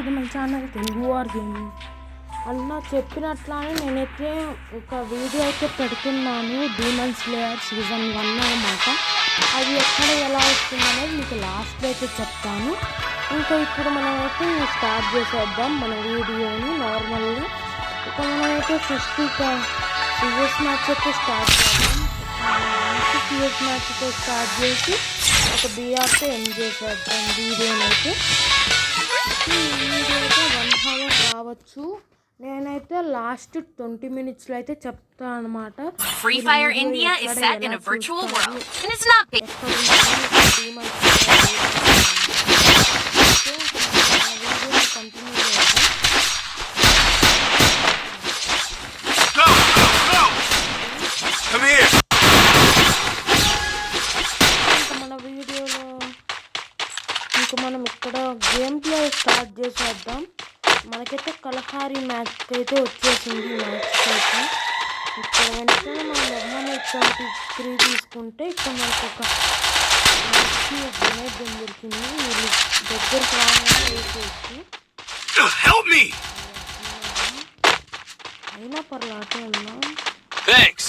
To my channel Telugu war gaming. అన్న చెప్పినట్లానే నేనైతే ఒక వీడియో అయితే పెడుతున్నాను. డీమన్ స్లేయర్ సీజన్ 1 అన్నమాట. అది ఎక్కడ ఎలా వస్తుందనేది మీకు లాస్ట్లో అయితే చెప్తాను. ఇంకా ఇప్పుడు మనమైతే స్టార్ట్ చేసేద్దాం మన వీడియోని. నార్మల్గా ఇక మనమైతే ఫస్ట్ సిఎస్ మ్యాచ్ అయితే స్టార్ట్ చేద్దాం. సిఎస్ మ్యాచ్తో స్టార్ట్ చేసి ఒక బీఆర్తో ఎండ్ చేసేద్దాం వీడియోని అయితే. ఈ వీడియో అయితే 1 hour రావచ్చు. నేనైతే లాస్ట్ 20 minutes అయితే చెప్తాను అనమాట. Free Fire India is set in a virtual world and it's not big. Come here. మన వీడియోలో ఇంకా మనం ఇక్కడ గేమ్ ప్లే స్టార్ట్ చేసేద్దాం. మనకైతే కలహారీ మ్యాచ్ అయితే వచ్చేసింది. మ్యాచ్ అయితే ఇక్కడ వెంటనే మనం 173 తీసుకుంటే ఇక్కడ మనకు ఒక మంచి గ్రెనేడ్ దొరికింది. వీళ్ళు దగ్గరికి రాగానే వేసేయచ్చు. అయినా పర్లాటే ఉన్నాం. Thanks.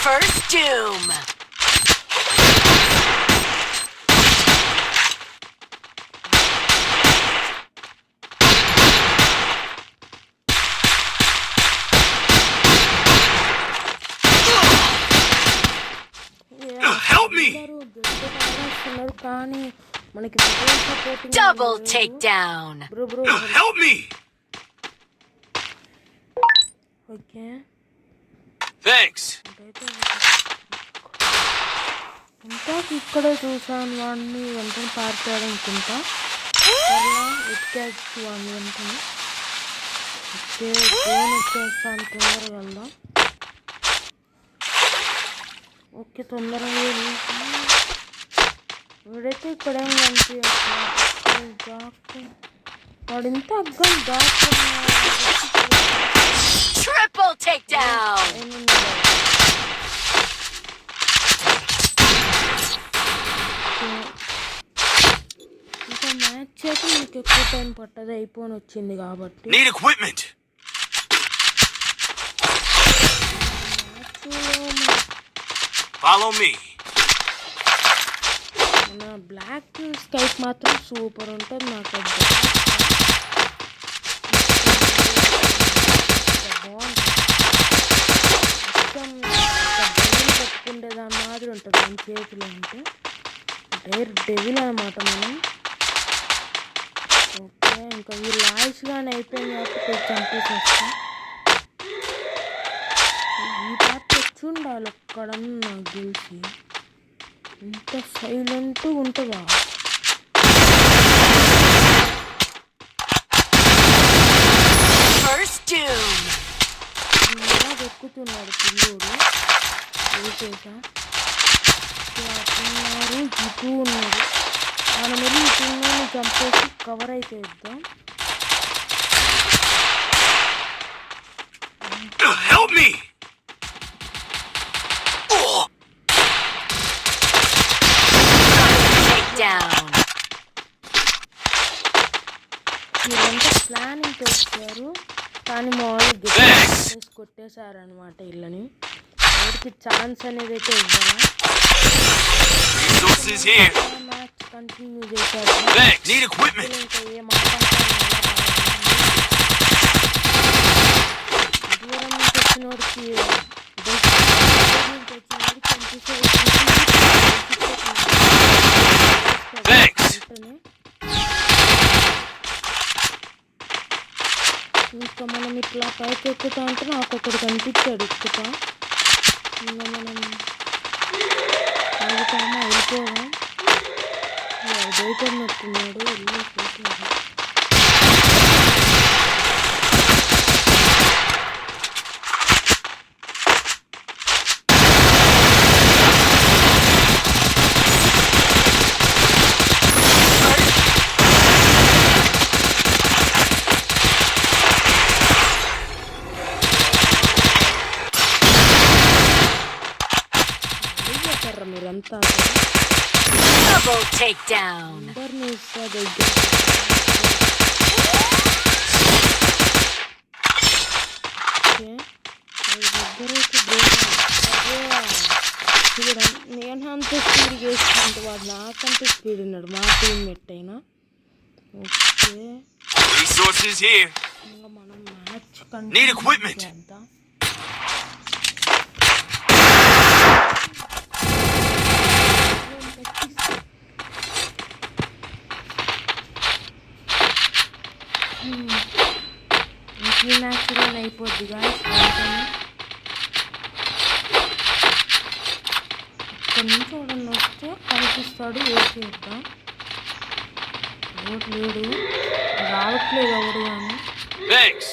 First Doom. Help me. కానీ మనకి Double takedown. Help me. Okay Thanks. ఇంకా ఇక్కడే చూసాను వాడిని వెంటనే పారిపోయాడు అనుకుంటా. ఎక్కేచ్చు వాడిని వెంటనే. ఓకే ఫోన్ వచ్చేస్తాను, తొందరగా వెళ్దాం. ఓకే తొందరగా వీడైతే ఇక్కడేం కనిపించదు. వాడు ఇంత అగ్గం Triple takedown. ఇంకా మ్యాచ్ అయితే మీకు ఎక్కువ టైం పట్టదు, అయిపోని వచ్చింది కాబట్టి. Need equipment. Follow me. మన బ్లాక్ స్కైప్ మాత్రం సూపర్ ఉంటుంది. నాకు బాగుంటుంది. పెట్టుకుంటే దాని మాదిరి ఉంటుంది మన చేతిలో. అంటే డైర్ డెవిల్ అనమాట మనం. ఓకే ఇంకా వీళ్ళు లాయిస్గానే అయిపోయింది కాబట్టి చంపేసి వస్తాం. ఈ పాట తెచ్చి ఉండాలి ఒక్కడని నాకు తెలిసి. ఇంత సైలెంట్ ఉంటుందా? First Doom. ఇలా దొక్కుతున్నాడు పిల్లోడు. వేసేసా ఉన్నారు, జితూ ఉన్నాడు. మనం వెళ్ళి ఈ పిల్లని చంపేసి కవర్ అయితే ఇద్దాం. Help me. Takedown. వీళ్ళంతా ప్లానింగ్ వచ్చారు కానీ మా వాళ్ళు గెస్ట్ కొట్టేశారనమాట వీళ్ళని. ఎవరికి ఛాన్స్ అనేది అయితే ఇవ్వాలి. Resources here. మ్యాచ్ కంటిన్యూ చేశారు. Thanks. Need equipment. ఇంకా ఏ మాట్లాడతారు దూరం నుంచి వచ్చినోడికి ఇంకా మనం ఇట్లా పైకి ఎక్కుతా అంటే నాకు ఒకటి కనిపించాడు ఎక్కుతా. ఇంకా మనం ఆగుతామా వెళ్ళిపోవా? భయపడినట్టున్నాడు. వెళ్ళి చూసాడు. అంతా Double takedown. అందరినీ ఇస్తా దగ్గర నేను అంత స్పీడ్ చేస్తుంటే వాడు నాకంటే స్పీడ్ ఉన్నాడు మా టీమ్మేట్ అయినా ఓకే Resources here. ఇంకా మనం మ్యాచ్ Need equipment. చేద్దాం ఈ మ్యాచ్లో అయిపోద్ది గాయస్ ఇక్కడ నుంచి ఎవడన్నా వస్తే కనిపిస్తాడు వేసేద్దాం ఎవరు లేడు రావట్లేదు ఎవడు కానీ Thanks.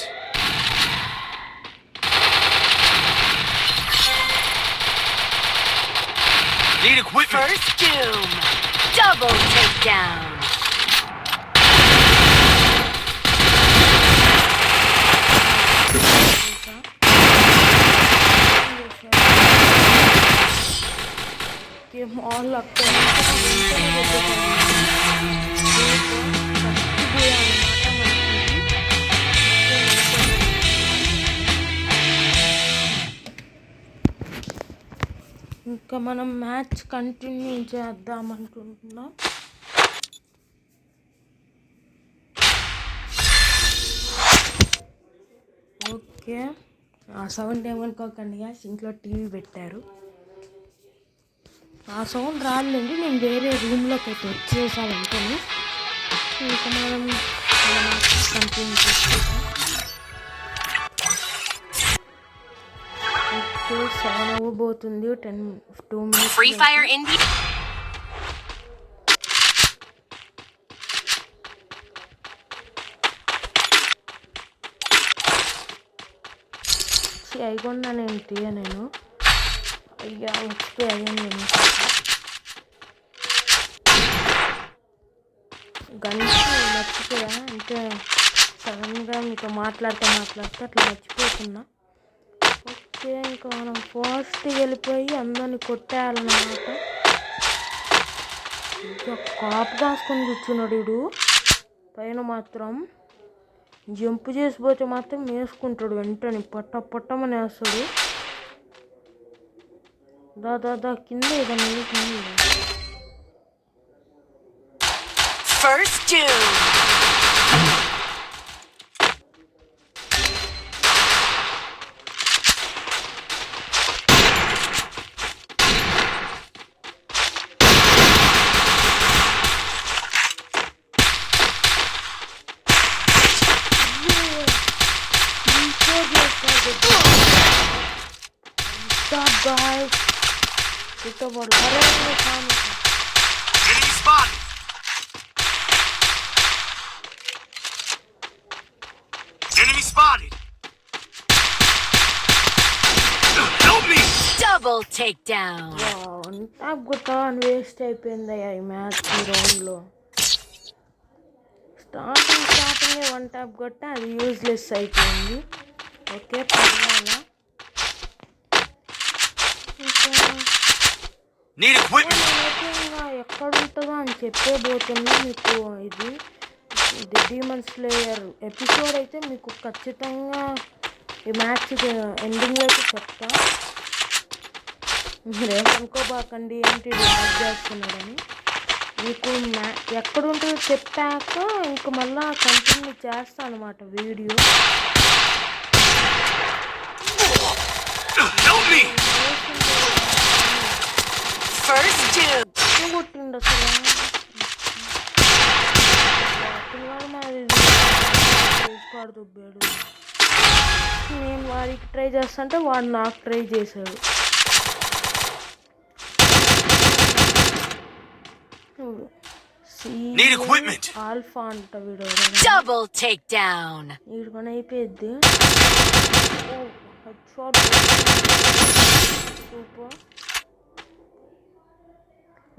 Need equipment. First doom. Double takedown. Mall అక్కడ ఇంకా మనం మ్యాచ్ కంటిన్యూ చేద్దాం అనుకుంటున్నాం ఓకే ఆ సౌండ్ ఏమనుకోకండి ఇంట్లో టీవీ పెట్టారు ఆ సౌండ్ రాలేండి నేను వేరే రూమ్లోకి అయితే వచ్చేసా వెంటనే ఇంకా మనం కంటిన్యూ చేసుకుంటాం ఓకే 7 అవ్వబోతుంది 2 minutes Free Fire India. అయికొన్నానేంటి నేను అయ్యా వచ్చి అయ్యింది గన్స్ మర్చిపోయా అంటే సడన్గా మీతో మాట్లాడుతూ అట్లా మర్చిపోతున్నా ఓకే ఇంకా మనం ఫాస్ట్గా వెళ్ళిపోయి అందరిని కొట్టేయాలన్నమాట ఇంకా కాపు కాసుకొని కూర్చున్నాడు వీడు పైన మాత్రం జంప్ చేసిపోతే మాత్రం వేసుకుంటాడు వెంటనే పట్టమని వేస్తాడు దా కింద ఏదన్నా వేసింది First doom. Stop guys. Kita baru Enemy spotted. Enemy spotted. Help me. Double takedown. నాకు గుర్తాను వేస్ట్ అయిపోయిందయ్యా ఈ మ్యాచ్ ఈ రౌండ్లో స్టార్టింగ్ 1 ట్యాప్ కొట్ట అది యూజ్లెస్ అయిపోయింది ఓకే పర్వాలా Need equipment. ఇంకా ఎక్కడ ఉంటుందో అని చెప్పేబోతున్నా మీకు ఇది డీమన్ స్లేయర్ ఎపిసోడ్ అయితే మీకు ఖచ్చితంగా ఈ మ్యాచ్ ఎండింగ్లో అయితే చెప్తా మీరేమనుకోబాకండి ఏంటి మ్యాచ్ చేస్తున్నాడని మీకు ఎక్కడ ఉంటుందో చెప్పాక ఇంక మళ్ళీ కంటిన్యూ చేస్తాను అన్నమాట వీడియో First doom. కొట్టిండు అసలు వాడు దుబ్బాడు నేను వాడికి ట్రై చేస్తుంటే వాడు నాకు ట్రై చేశాడు Need equipment. ఆల్ఫా అంట వీడు Double takedown. వీడు పని అయిపోయింది సూపర్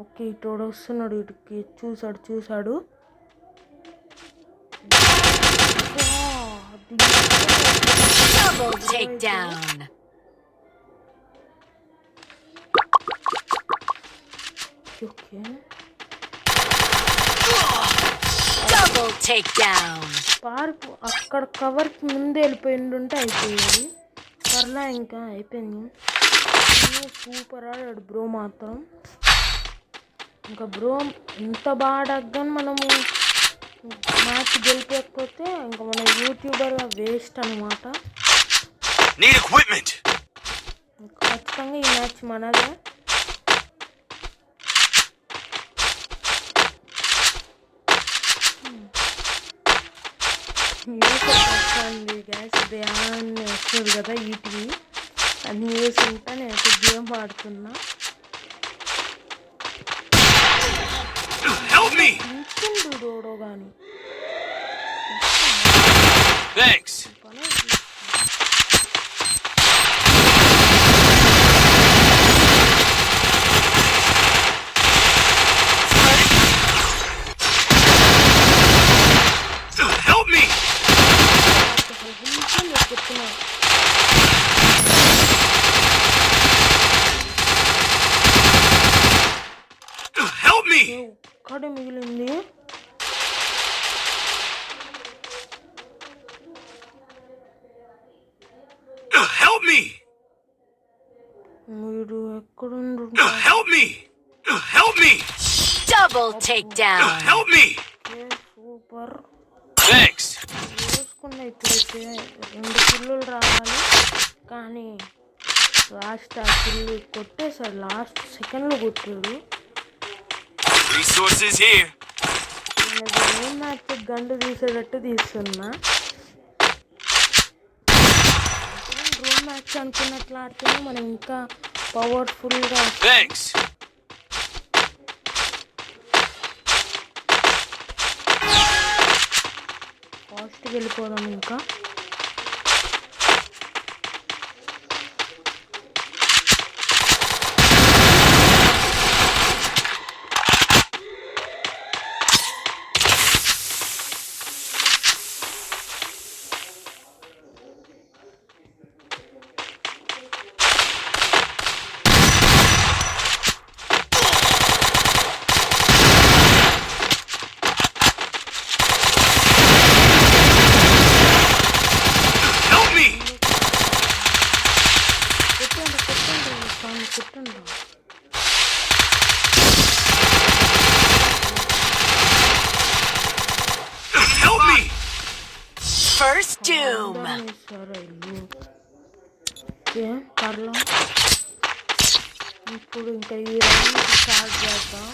ఓకే ఇటు వస్తున్నాడు ఇటుకి చూసాడు Double takedown. Okay Double takedown. Park అక్కడ కవర్కి ముందే వెళ్ళిపోయిండుంటే అయిపోయేది. పర్లా ఇంకా అయిపోయింది. సూపర్ ఆడాడు బ్రో మాత్రం. ఇంకా బ్రో ఇంత బాగా ఆడగానే మనము మ్యాచ్ గెలిపకపోతే ఇంకా మన యూట్యూబర్ వేస్ట్ అనమాట. Need equipment. ఖచ్చితంగా ఈ మ్యాచ్ మనదే. న్యూస్ వస్తుంది గ్యాస్ ధ్యాన్ వస్తుంది కదా ఈటీవీ. ఆ న్యూస్ ఉంటా నేను గేమ్ ఆడుతున్నా. Help me. ఇంచుండు డోడో కానీ Thanks. Help me. చెప్తున్నా. Help me. ఒక్కడే మిగిలింది. Help me. మీరు ఎక్కడుండు? Help me. Help me. Double takedown. Help me. Super Thanks. చూసుకున్న. ఇప్పుడైతే 2 కిల్లులు రావాలి కానీ లాస్ట్ ఆ కిల్లు కొట్టేసాడు. లాస్ట్ సెకండ్లో కొట్టాడు. Resources here. నేను మ్యాచ్ గండు తీసేటట్టు తీస్తున్నా. రూమ్ మ్యాచ్ అనుకున్నట్లు ఆడితేనే మనం ఇంకా పవర్ఫుల్గా. Thanks. ఫాస్ట్గా వెళ్ళిపోదాం ఇంకా. Help me. కొట్టండి. Help me. First doom. సరే ఓకే పర్లా. ఇప్పుడు ఇంకా ఈ రౌండ్ స్టార్ట్ చేద్దాం.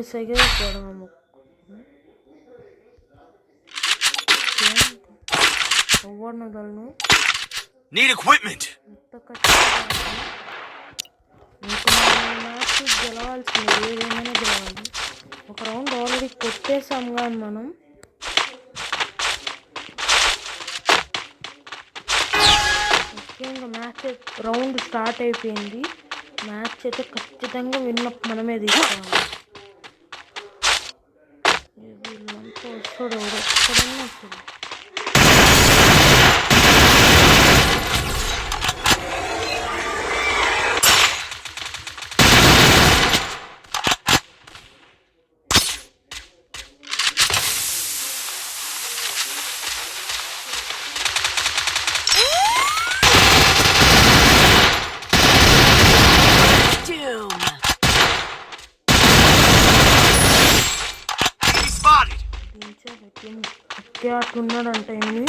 ఏసగే కొడదాము. ఎవరినగలను Need equipment. ఎంత ఖచ్చితంగా ఇంకా మ్యాచ్ గెలవాల్సింది. ఏదేమైనా గెలవాలి. ఒక రౌండ్ ఆల్రెడీ కొట్టేసాం కానీ మనం. ఓకే ఇంకా మ్యాచ్ రౌండ్ స్టార్ట్ అయిపోయింది. మ్యాచ్ అయితే ఖచ్చితంగా మనమే తీసుకోవాలి. వీళ్ళంతా వస్తాడు ఎక్కడన్నా వస్తాడు. Doom. Enemy spotted. ఒకే అట్లున్నాడంటే ఏమి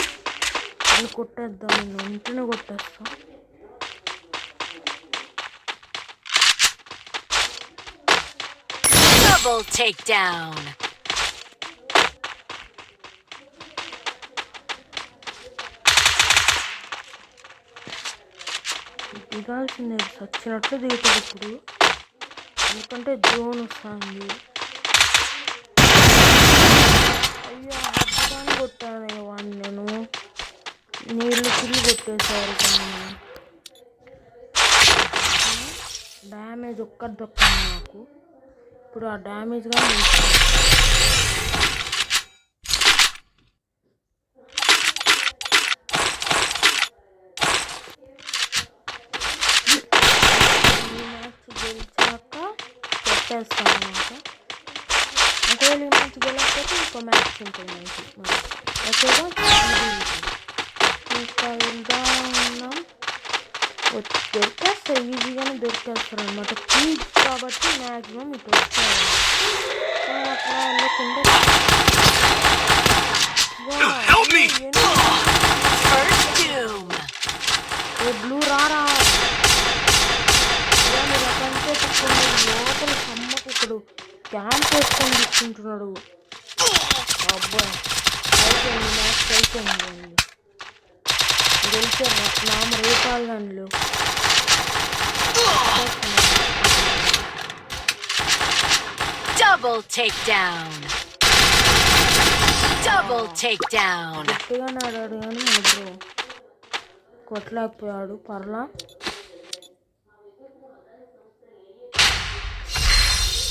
వాళ్ళు కొట్టేద్దాం. నేను వెంటనే కొట్టేస్తాం. Double takedown. దిగాల్సిందే. చచ్చినట్లు దిగుతాడు ఇప్పుడు. ఎందుకంటే జోన్ వస్తుంది. అయ్యో హద్దుగానే కొట్టాను వాడిని నేను. నీళ్ళు కిల్లు కొట్టేసారు కానీ డ్యామేజ్ ఒక్కటి దొక్కింది నాకు. ఇప్పుడు ఆ డ్యామేజ్ కానీ చెప్పేస్తాను అనమాట. ఒకవేళ ఈ మ్యాచ్ గెలకపోతే ఇంకో మ్యాచ్ ఉంటుంది ఓకేగా. ఇంకా వెళ్తా ఉన్నాం. దొరికేస్తారు, ఈజీగానే దొరికేస్తారు అనమాట. పీక్ కాబట్టి మ్యాక్సిమం ఇటు వచ్చారు. అట్లా వెళ్ళకుండా బ్లూ రారా లోపల సమ్మకు ఒకడు క్యాంప్ వేసుకొని తీసుకుంటున్నాడు. అబ్బాయి అయిపోయింది, మ్యాచ్ అయిపోయింది. గెలిచారు నామ రేపాలు దానిలో. Double takedown. Double takedown. గట్టిగానే ఆడాడు కానీ మనకు కొట్టలేకపోయాడు. పర్లా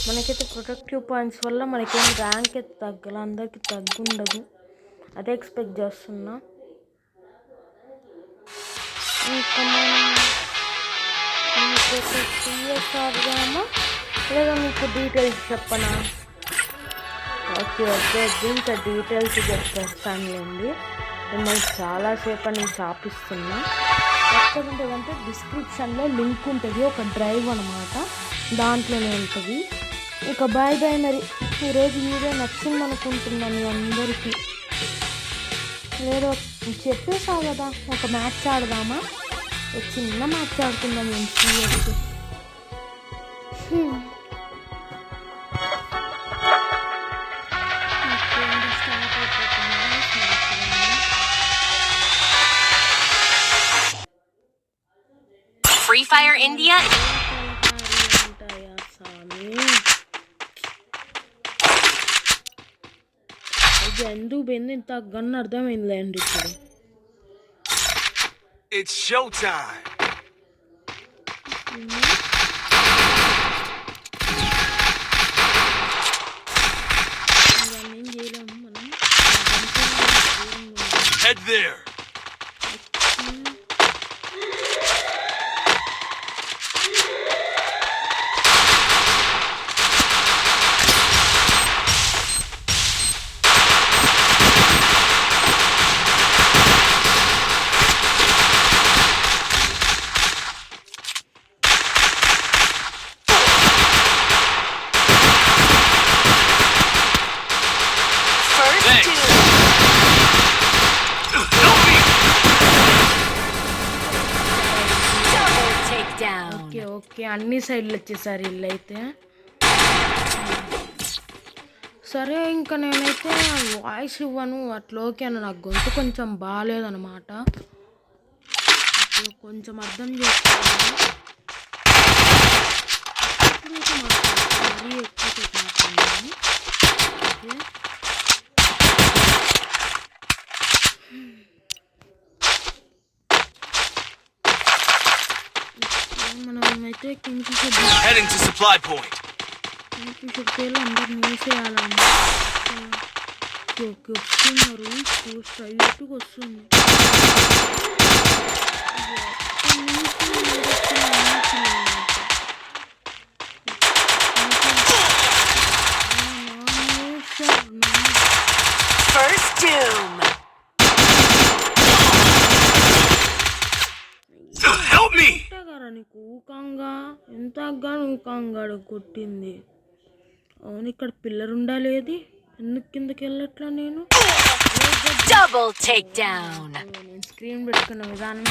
మనకైతే ప్రొటెక్టివ్ పాయింట్స్ వల్ల మనకేం ర్యాంక్ అయితే తగ్గల, అందరికి తగ్గుండదు. అదే ఎక్స్పెక్ట్ చేస్తున్నా. ఇంకా మనం ఆడదామా లేదా మీకు డీటెయిల్స్ చెప్పనా? ఓకే ఇంకా డీటెయిల్స్ చెప్పేస్తానులేండి. మిమ్మల్ని చాలాసేపు నేను చాపిస్తున్నా. ఎక్కడ ఉంటుందంటే డిస్క్రిప్షన్లో లింక్ ఉంటుంది, ఒక డ్రైవ్ అనమాట, దాంట్లోనే ఉంటుంది. ఇక బాయ్ బాయ్. మరి ఈరోజు వీడియో నచ్చింది అనుకుంటున్నాను మీ అందరికీ. లేదు చెప్పేసా కదా, ఒక మ్యాచ్ ఆడదామా? ఒక చిన్న మ్యాచ్ ఆడుకుందాం నేను సీరియస్గా. Free Fire India. ఎందుకు పోయింది ఇంత గన్ అర్థమైందిలేండి. ఇప్పుడు It's showtime. Head there. Okay అన్ని సైడ్లు వచ్చేసారి ఇల్లు అయితే. సరే ఇంకా నేనైతే వాయిస్ ఇవ్వను అట్లా. ఓకే అన్న, నాకు గొంతు కొంచెం బాగాలేదన్నమాట, కొంచెం అర్థం చేసుకోవాలి. మనమైతే Heading to supply point. అందరు మూసేయాలన్నమాట. వస్తున్నారు, స్ట్రైట్గా వస్తుంది. First doom. Help me. నీకు ఊకంగా ఎంత ఊకంగా కొట్టింది. అవును, ఇక్కడ పిల్లర్ ఉండాలేది, ఎందుకు కిందకి వెళ్ళట్లా? నేను Double takedown. నేను స్క్రీన్ పెట్టుకున్న విధానం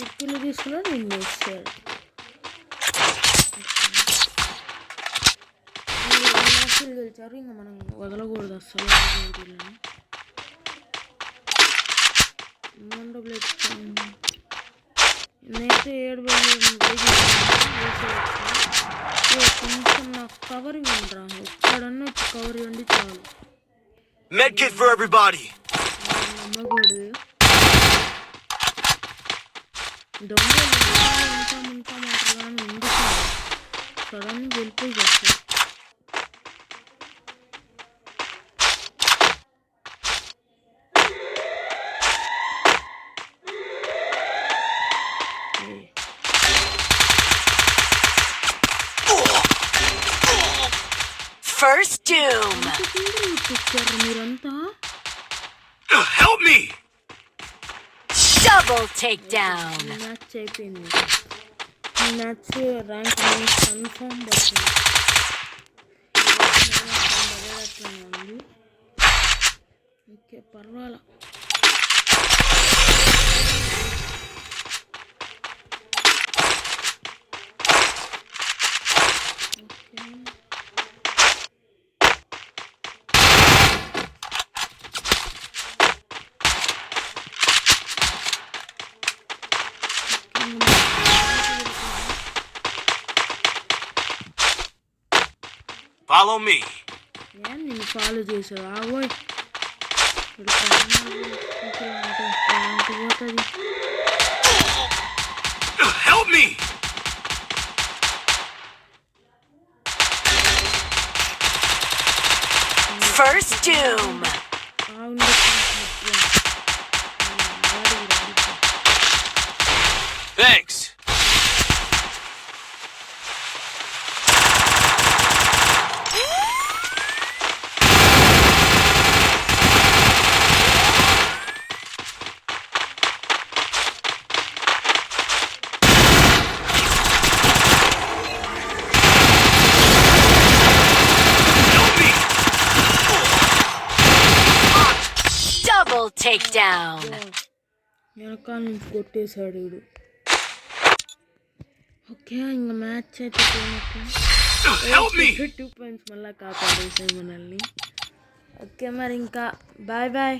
ఇప్పుడు తీసుకున్నా నేను వేస్తాను. గెలిచారు, ఇంకా మనం వదలకూడదు అస్సలు. నేనైతే 7 కొంచెం నాకు కవర్ ఇవ్వండిరా, ఎక్కడన్నా వచ్చి కవర్ ఇవ్వండి చాలు. Medkit for everybody. నమ్మకూడదు. దొంగలు ఇంకా మాటలు కానీ ఉంది, సడన్ వెళ్ళిపోయి చేస్తాను. First doom. ఇచ్చారు మీరంతా. Help me! Double takedown. ఈ మ్యాచ్ అయిపోయింది. ఈ మ్యాచ్ ర్యాంక్ కన్ఫర్మ్ పడుతుంది. అట్లనే ఉంది. ఓకే పర్వాలా. Follow me. నేను నిన్ను ఫాలో చేసావు ఆగోయ్. పోతుంది. Help me! First doom. Thanks. Double takedown. వెనకాల నుంచి కొట్టేశాడు వీడు. ఓకే ఇంకా మ్యాచ్ అయితే Help me! 2 పాయింట్స్ మళ్ళీ కాపాడేసాయి మనల్ని. ఓకే మరి ఇంకా బాయ్ బాయ్.